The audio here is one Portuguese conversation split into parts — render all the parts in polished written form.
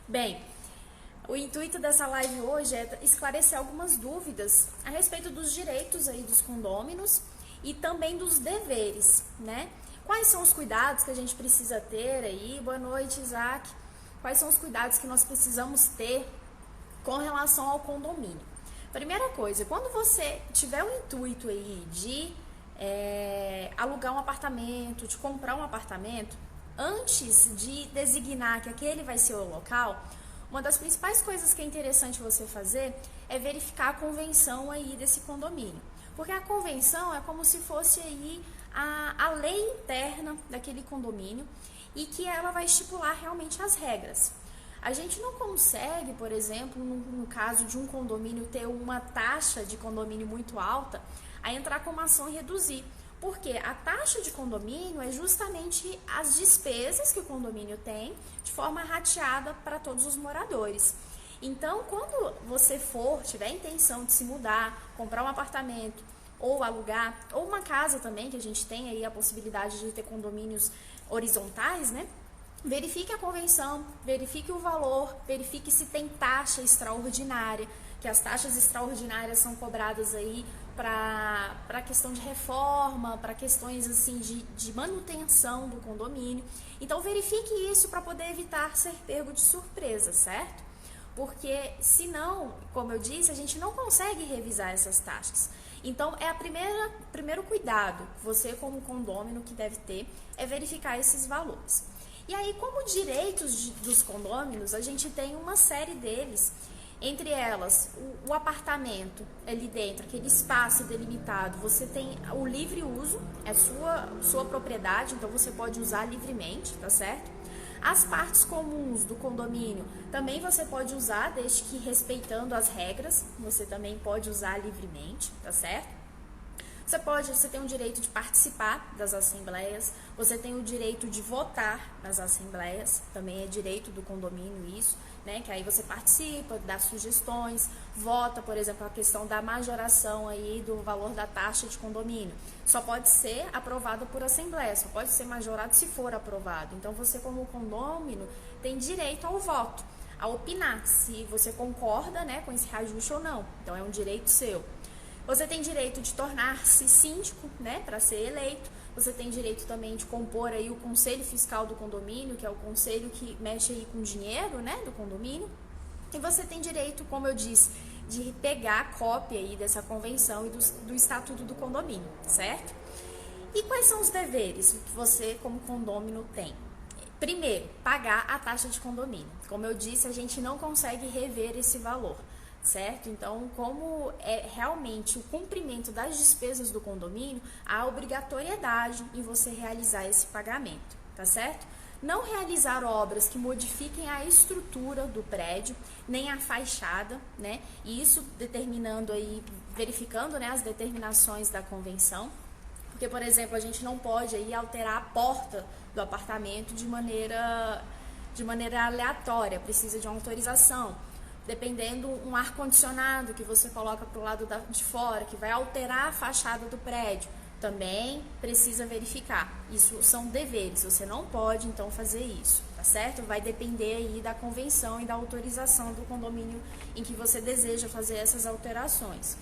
Bem, o intuito dessa live hoje é esclarecer algumas dúvidas a respeito dos direitos aí dos condôminos e também dos deveres, né? Quais são os cuidados que a gente precisa ter aí? Boa noite, Isaac. Quais são os cuidados que nós precisamos ter com relação ao condomínio? Primeira coisa, quando você tiver o intuito aí de alugar um apartamento, de comprar um apartamento, antes de designar que aquele vai ser o local, uma das principais coisas que é interessante você fazer é verificar a convenção aí desse condomínio. Porque a convenção é como se fosse aí a lei interna daquele condomínio e que ela vai estipular realmente as regras. A gente não consegue, por exemplo, no caso de um condomínio ter uma taxa de condomínio muito alta, a entrar com uma ação e reduzir. Porque a taxa de condomínio é justamente as despesas que o condomínio tem de forma rateada para todos os moradores. Então, quando você tiver a intenção de se mudar, comprar um apartamento ou alugar, ou uma casa também, que a gente tem aí a possibilidade de ter condomínios horizontais, né? Verifique a convenção, verifique o valor, verifique se tem taxa extraordinária, que as taxas extraordinárias são cobradas aí para questão de reforma, para questões assim de manutenção do condomínio. Então verifique isso para poder evitar ser pego de surpresa, certo? Porque senão, como eu disse, a gente não consegue revisar essas taxas. Então primeiro cuidado que você como condômino que deve ter é verificar esses valores. E aí, como direitos dos condôminos, a gente tem uma série deles, entre elas o apartamento ali dentro, aquele espaço delimitado, você tem o livre uso, é sua propriedade, então você pode usar livremente, tá certo? As partes comuns do condomínio também você pode usar, desde que respeitando as regras, você também pode usar livremente, tá certo? Você tem o direito de participar das assembleias, você tem o direito de votar nas assembleias, também é direito do condomínio isso, né? Que aí você participa, dá sugestões, vota, por exemplo, a questão da majoração aí do valor da taxa de condomínio. Só pode ser aprovado por assembleia, só pode ser majorado se for aprovado. Então você como condômino tem direito ao voto, a opinar se você concorda, né, com esse reajuste ou não. Então é um direito seu. Você tem direito de tornar-se síndico, né, para ser eleito. Você tem direito também de compor aí o conselho fiscal do condomínio, que é o conselho que mexe aí com o dinheiro, né, do condomínio. E você tem direito, como eu disse, de pegar a cópia aí dessa convenção e do estatuto do condomínio, certo? E quais são os deveres que você, como condômino, tem? Primeiro, pagar a taxa de condomínio. Como eu disse, a gente não consegue rever esse valor, certo? Então, como é realmente o cumprimento das despesas do condomínio, há obrigatoriedade em você realizar esse pagamento, tá certo? Não realizar obras que modifiquem a estrutura do prédio, nem a fachada, né? E isso determinando aí, verificando, né, as determinações da convenção. Porque, por exemplo, a gente não pode aí alterar a porta do apartamento de maneira aleatória, precisa de uma autorização. Dependendo um ar-condicionado que você coloca para o lado de fora, que vai alterar a fachada do prédio, também precisa verificar. Isso são deveres, você não pode então fazer isso, tá certo? Vai depender aí da convenção e da autorização do condomínio em que você deseja fazer essas alterações.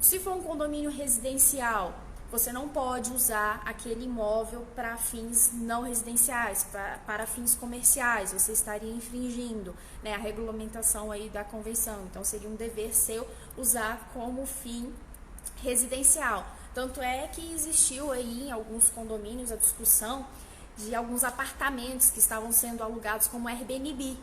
Se for um condomínio residencial, você não pode usar aquele imóvel para fins não residenciais, para fins comerciais. Você estaria infringindo, né, a regulamentação aí da convenção. Então, seria um dever seu usar como fim residencial. Tanto é que existiu aí em alguns condomínios a discussão de alguns apartamentos que estavam sendo alugados como Airbnb.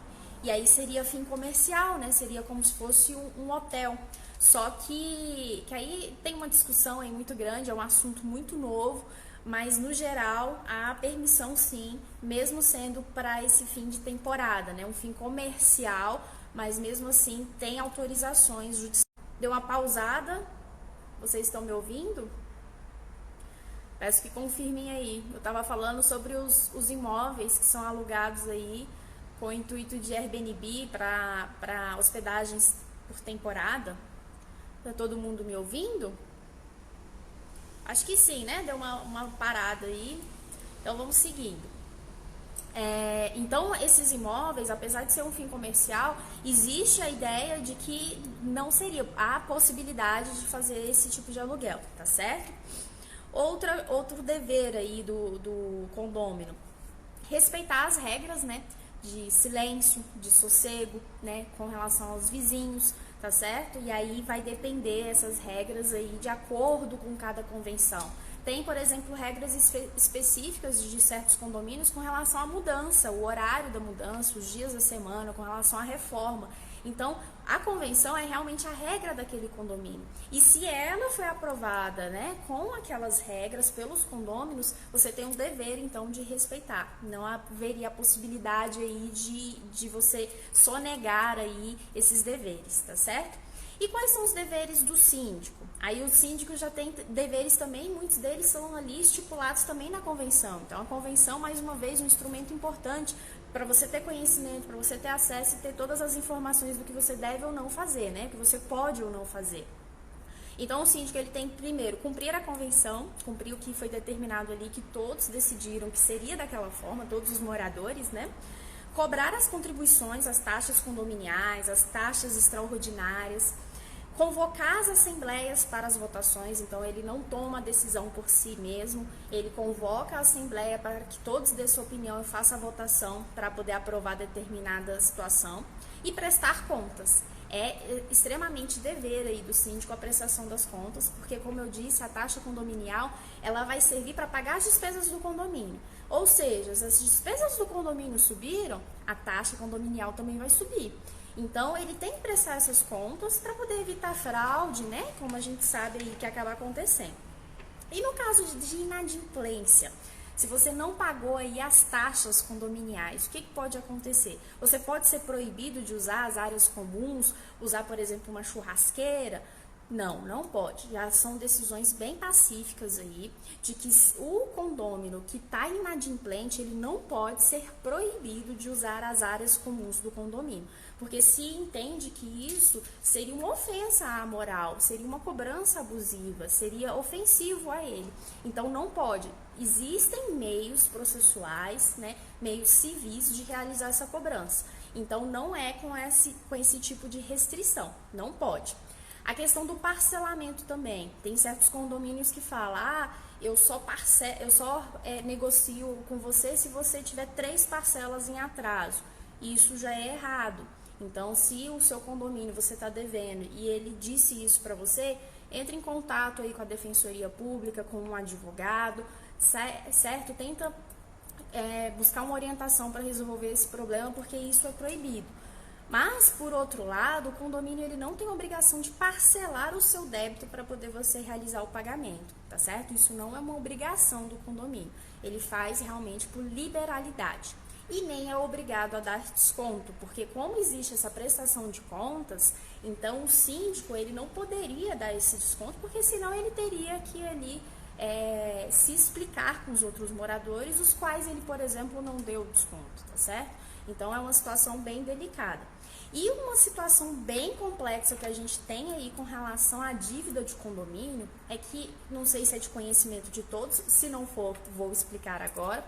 E aí seria fim comercial, né? Seria como se fosse um hotel. Só que aí tem uma discussão aí muito grande, é um assunto muito novo, mas no geral há permissão sim, mesmo sendo para esse fim de temporada, né? Um fim comercial, mas mesmo assim tem autorizações judiciais. Deu uma pausada, vocês estão me ouvindo? Peço que confirmem aí. Eu estava falando sobre os imóveis que são alugados aí com o intuito de Airbnb para hospedagens por temporada. Tá todo mundo me ouvindo? Acho que sim, né? Deu uma parada aí. Então vamos seguindo. Então, esses imóveis, apesar de ser um fim comercial, existe a ideia de que não seria a possibilidade de fazer esse tipo de aluguel, tá certo? Outro dever aí do condômino, respeitar as regras, né, de silêncio, de sossego, né, com relação aos vizinhos, tá certo? E aí vai depender essas regras aí de acordo com cada convenção. Tem, por exemplo, regras específicas de certos condomínios com relação à mudança, o horário da mudança, os dias da semana, com relação à reforma. Então, a convenção é realmente a regra daquele condomínio. E se ela foi aprovada, né, com aquelas regras pelos condôminos, você tem um dever, então, de respeitar. Não haveria a possibilidade aí de você sonegar aí esses deveres, tá certo? E quais são os deveres do síndico? Aí o síndico já tem deveres também, muitos deles são ali estipulados também na convenção. Então a convenção, mais uma vez, um instrumento importante para você ter conhecimento, para você ter acesso e ter todas as informações do que você deve ou não fazer, né? O que você pode ou não fazer. Então o síndico ele tem primeiro cumprir a convenção, cumprir o que foi determinado ali, que todos decidiram que seria daquela forma, todos os moradores, né? Cobrar as contribuições, as taxas condominiais, as taxas extraordinárias, convocar as assembleias para as votações, então ele não toma a decisão por si mesmo, ele convoca a assembleia para que todos dêem sua opinião e façam a votação para poder aprovar determinada situação, e prestar contas. É extremamente dever aí do síndico a prestação das contas, porque como eu disse, a taxa condominial ela vai servir para pagar as despesas do condomínio. Ou seja, se as despesas do condomínio subiram, a taxa condominial também vai subir. Então, ele tem que prestar essas contas para poder evitar fraude, né? Como a gente sabe aí que acaba acontecendo. E no caso de inadimplência, se você não pagou aí as taxas condominiais, o que pode acontecer? Você pode ser proibido de usar as áreas comuns, usar, por exemplo, uma churrasqueira. Não, não pode. Já são decisões bem pacíficas aí, de que o condômino que está inadimplente, ele não pode ser proibido de usar as áreas comuns do condomínio. Porque se entende que isso seria uma ofensa à moral, seria uma cobrança abusiva, seria ofensivo a ele. Então não pode. Existem meios processuais, né, meios civis de realizar essa cobrança. Então não é com esse tipo de restrição, não pode. A questão do parcelamento também. Tem certos condomínios que falam, eu só negocio com você se você tiver 3 parcelas em atraso. Isso já é errado. Então, se o seu condomínio você está devendo e ele disse isso para você, entre em contato aí com a Defensoria Pública, com um advogado, certo? Tenta buscar uma orientação para resolver esse problema, porque isso é proibido. Mas, por outro lado, o condomínio ele não tem obrigação de parcelar o seu débito para poder você realizar o pagamento, tá certo? Isso não é uma obrigação do condomínio. Ele faz realmente por liberalidade. E nem é obrigado a dar desconto, porque como existe essa prestação de contas, então o síndico ele não poderia dar esse desconto, porque senão ele teria que ali se explicar com os outros moradores, os quais ele, por exemplo, não deu desconto, tá certo? Então é uma situação bem delicada. E uma situação bem complexa que a gente tem aí com relação à dívida de condomínio é que, não sei se é de conhecimento de todos, se não for, vou explicar agora,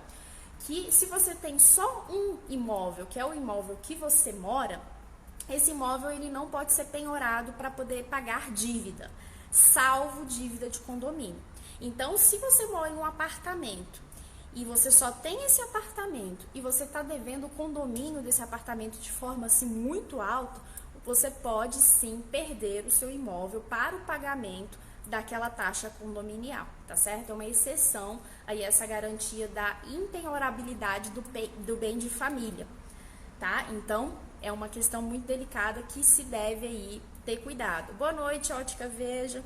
que se você tem só um imóvel, que é o imóvel que você mora, esse imóvel ele não pode ser penhorado para poder pagar dívida, salvo dívida de condomínio. Então, se você mora em um apartamento e você só tem esse apartamento e você está devendo o condomínio desse apartamento de forma assim muito alta, você pode sim perder o seu imóvel para o pagamento daquela taxa condominial, tá certo? É uma exceção aí essa garantia da impenhorabilidade do bem de família, tá? Então, é uma questão muito delicada que se deve aí ter cuidado. Boa noite, Ótica Veja.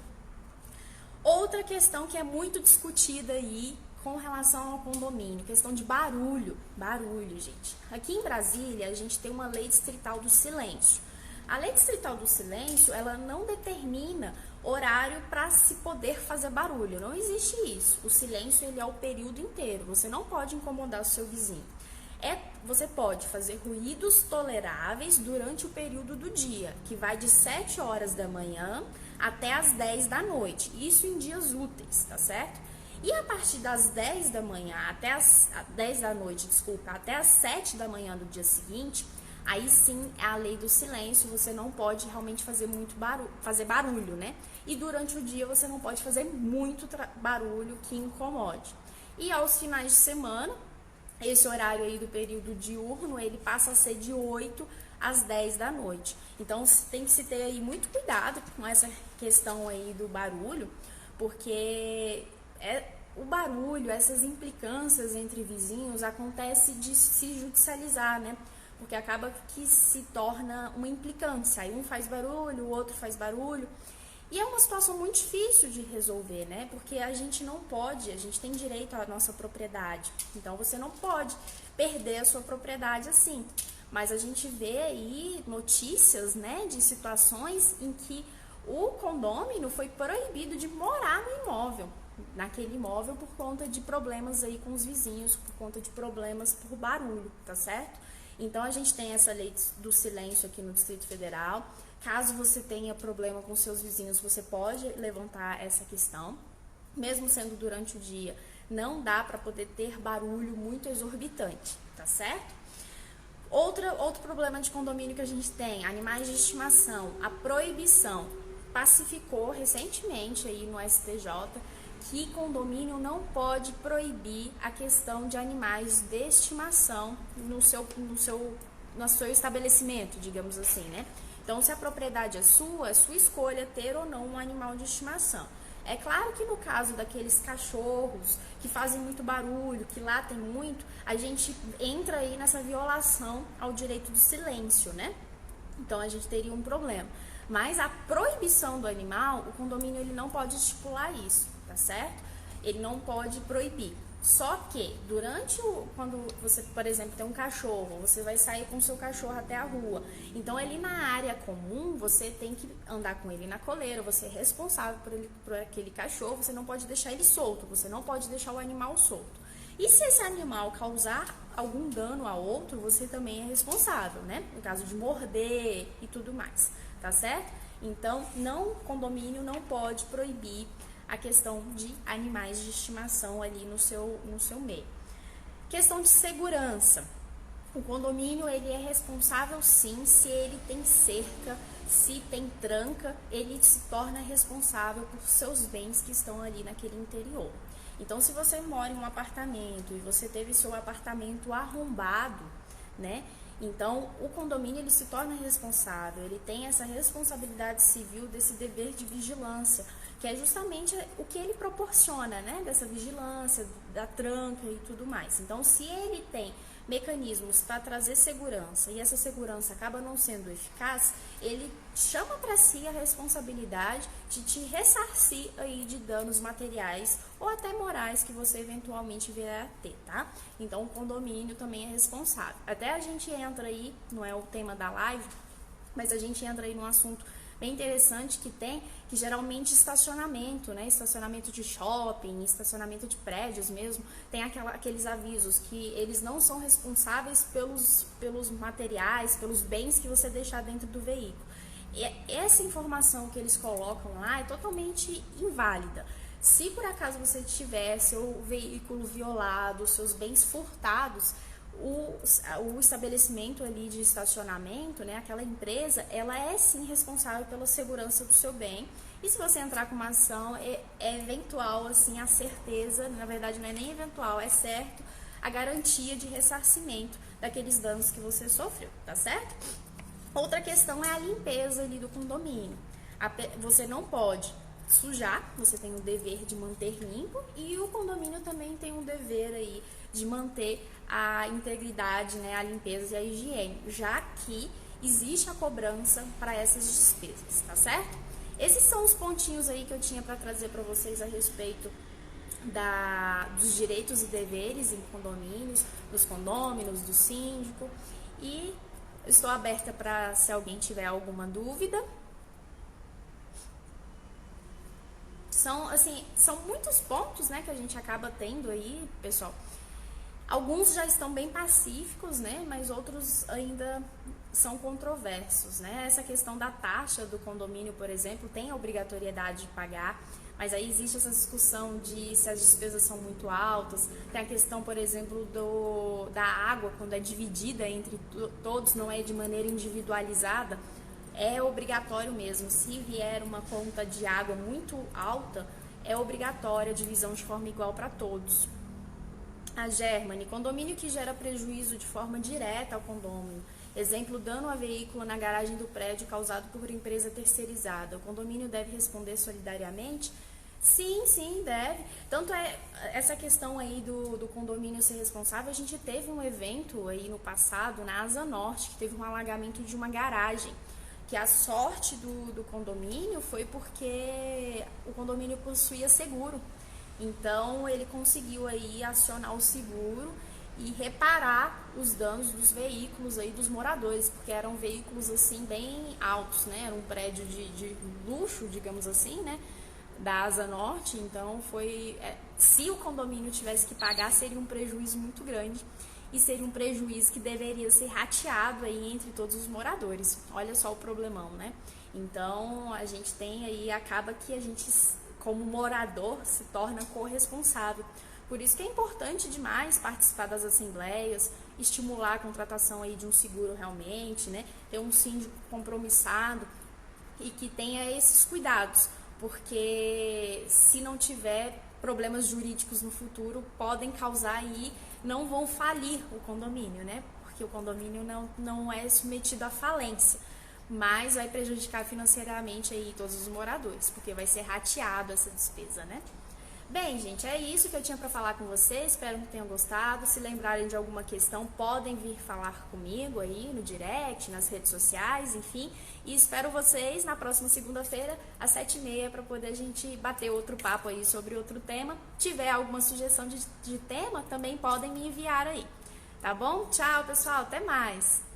Outra questão que é muito discutida aí com relação ao condomínio, questão de barulho. Barulho, gente. Aqui em Brasília, a gente tem uma lei distrital do silêncio. A lei distrital do silêncio, ela não determina horário para se poder fazer barulho. Não existe isso. O silêncio, ele é o período inteiro. Você não pode incomodar o seu vizinho. Você pode fazer ruídos toleráveis durante o período do dia, que vai de 7 horas da manhã até as 10 da noite. Isso em dias úteis, tá certo? E a partir das 10 da manhã, até as 10 da noite, desculpa, até as 7 da manhã do dia seguinte, aí sim é a lei do silêncio, você não pode realmente fazer muito barulho, né? E durante o dia você não pode fazer muito barulho que incomode. E aos finais de semana, esse horário aí do período diurno, ele passa a ser de 8 às 10 da noite. Então tem que se ter aí muito cuidado com essa questão aí do barulho, porque o barulho, essas implicâncias entre vizinhos acontece de se judicializar, né? Porque acaba que se torna uma implicância. Aí um faz barulho, o outro faz barulho. E é uma situação muito difícil de resolver, né? Porque a gente não pode, a gente tem direito à nossa propriedade. Então você não pode perder a sua propriedade assim. Mas a gente vê aí notícias, né, de situações em que o condômino foi proibido de morar no imóvel, naquele imóvel, por conta de problemas aí com os vizinhos, por conta de problemas por barulho, tá certo? Então a gente tem essa lei do silêncio aqui no Distrito Federal. Caso você tenha problema com seus vizinhos, você pode levantar essa questão. Mesmo sendo durante o dia, não dá para poder ter barulho muito exorbitante, tá certo? Outro problema de condomínio que a gente tem, animais de estimação. A proibição pacificou recentemente aí no STJ que condomínio não pode proibir a questão de animais de estimação no seu estabelecimento, digamos assim, né? Então, se a propriedade é sua escolha ter ou não um animal de estimação. É claro que no caso daqueles cachorros que fazem muito barulho, que latem muito, a gente entra aí nessa violação ao direito do silêncio, né? Então a gente teria um problema. Mas a proibição do animal, o condomínio ele não pode estipular isso, tá certo? Ele não pode proibir. Só que quando você, por exemplo, tem um cachorro, você vai sair com o seu cachorro até a rua. Então, ali na área comum, você tem que andar com ele na coleira, você é responsável por aquele cachorro, você não pode deixar ele solto, você não pode deixar o animal solto. E se esse animal causar algum dano a outro, você também é responsável, né? No caso de morder e tudo mais, tá certo? Então, condomínio não pode proibir a questão de animais de estimação ali no seu meio. Questão de segurança. O condomínio ele é responsável sim, se ele tem cerca, se tem tranca, ele se torna responsável por seus bens que estão ali naquele interior. Então, se você mora em um apartamento e você teve seu apartamento arrombado, né? Então, o condomínio ele se torna responsável, ele tem essa responsabilidade civil desse dever de vigilância, que é justamente o que ele proporciona, né? Dessa vigilância, da tranca e tudo mais. Então, se ele tem mecanismos para trazer segurança e essa segurança acaba não sendo eficaz, ele chama para si a responsabilidade de te ressarcir aí de danos materiais ou até morais que você eventualmente vier a ter, tá? Então o condomínio também é responsável. Até a gente entra aí, não é o tema da live, mas a gente entra aí num assunto bem interessante que geralmente estacionamento, né? Estacionamento de shopping, estacionamento de prédios mesmo, tem aqueles avisos que eles não são responsáveis pelos materiais, pelos bens que você deixar dentro do veículo. E essa informação que eles colocam lá é totalmente inválida. Se por acaso você tiver seu veículo violado, seus bens furtados, o estabelecimento ali de estacionamento, né, aquela empresa, ela é sim responsável pela segurança do seu bem. E se você entrar com uma ação, é eventual, assim, a certeza, na verdade não é nem eventual, é certo, a garantia de ressarcimento daqueles danos que você sofreu, tá certo? Outra questão é a limpeza ali do condomínio. Você não pode sujar, você tem o dever de manter limpo e o condomínio também tem um dever aí de manter a integridade, né, a limpeza e a higiene, já que existe a cobrança para essas despesas, tá certo? Esses são os pontinhos aí que eu tinha para trazer para vocês a respeito dos direitos e deveres em condomínios, dos condôminos, do síndico, e estou aberta para se alguém tiver alguma dúvida. São muitos pontos, né, que a gente acaba tendo aí, pessoal. Alguns já estão bem pacíficos, né, mas outros ainda são controversos, né? Essa questão da taxa do condomínio, por exemplo, tem a obrigatoriedade de pagar, Mas aí existe essa discussão de se as despesas são muito altas. Tem a questão, por exemplo, da água, quando é dividida entre todos, não é de maneira individualizada, é obrigatório mesmo. Se vier uma conta de água muito alta, é obrigatória a divisão de forma igual para todos. A Germany, condomínio que gera prejuízo de forma direta ao condômino. Exemplo, dano a veículo na garagem do prédio causado por empresa terceirizada. O condomínio deve responder solidariamente? Sim, deve. Tanto é essa questão aí do condomínio ser responsável, a gente teve um evento aí no passado, na Asa Norte, que teve um alagamento de uma garagem. Que a sorte do condomínio foi porque o condomínio possuía seguro. Então ele conseguiu aí acionar o seguro e reparar os danos dos veículos aí dos moradores, porque eram veículos assim bem altos, né? Era um prédio de luxo, digamos assim, né? Da Asa Norte, então se o condomínio tivesse que pagar, seria um prejuízo muito grande e seria um prejuízo que deveria ser rateado aí entre todos os moradores. Olha só o problemão, né? Então a gente tem aí, acaba que a gente, como morador, se torna corresponsável. Por isso que é importante demais participar das assembleias, estimular a contratação aí de um seguro realmente, né? Ter um síndico compromissado e que tenha esses cuidados, porque se não tiver problemas jurídicos no futuro, podem causar aí, não vão falir o condomínio, né? Porque o condomínio não é submetido à falência, mas vai prejudicar financeiramente aí todos os moradores, porque vai ser rateado essa despesa, né? Bem, gente, é isso que eu tinha para falar com vocês, espero que tenham gostado. Se lembrarem de alguma questão, podem vir falar comigo aí no direct, nas redes sociais, enfim. E espero vocês na próxima segunda-feira, às 7h30, para poder a gente bater outro papo aí sobre outro tema. Tiver alguma sugestão de tema, também podem me enviar aí. Tá bom? Tchau, pessoal, até mais!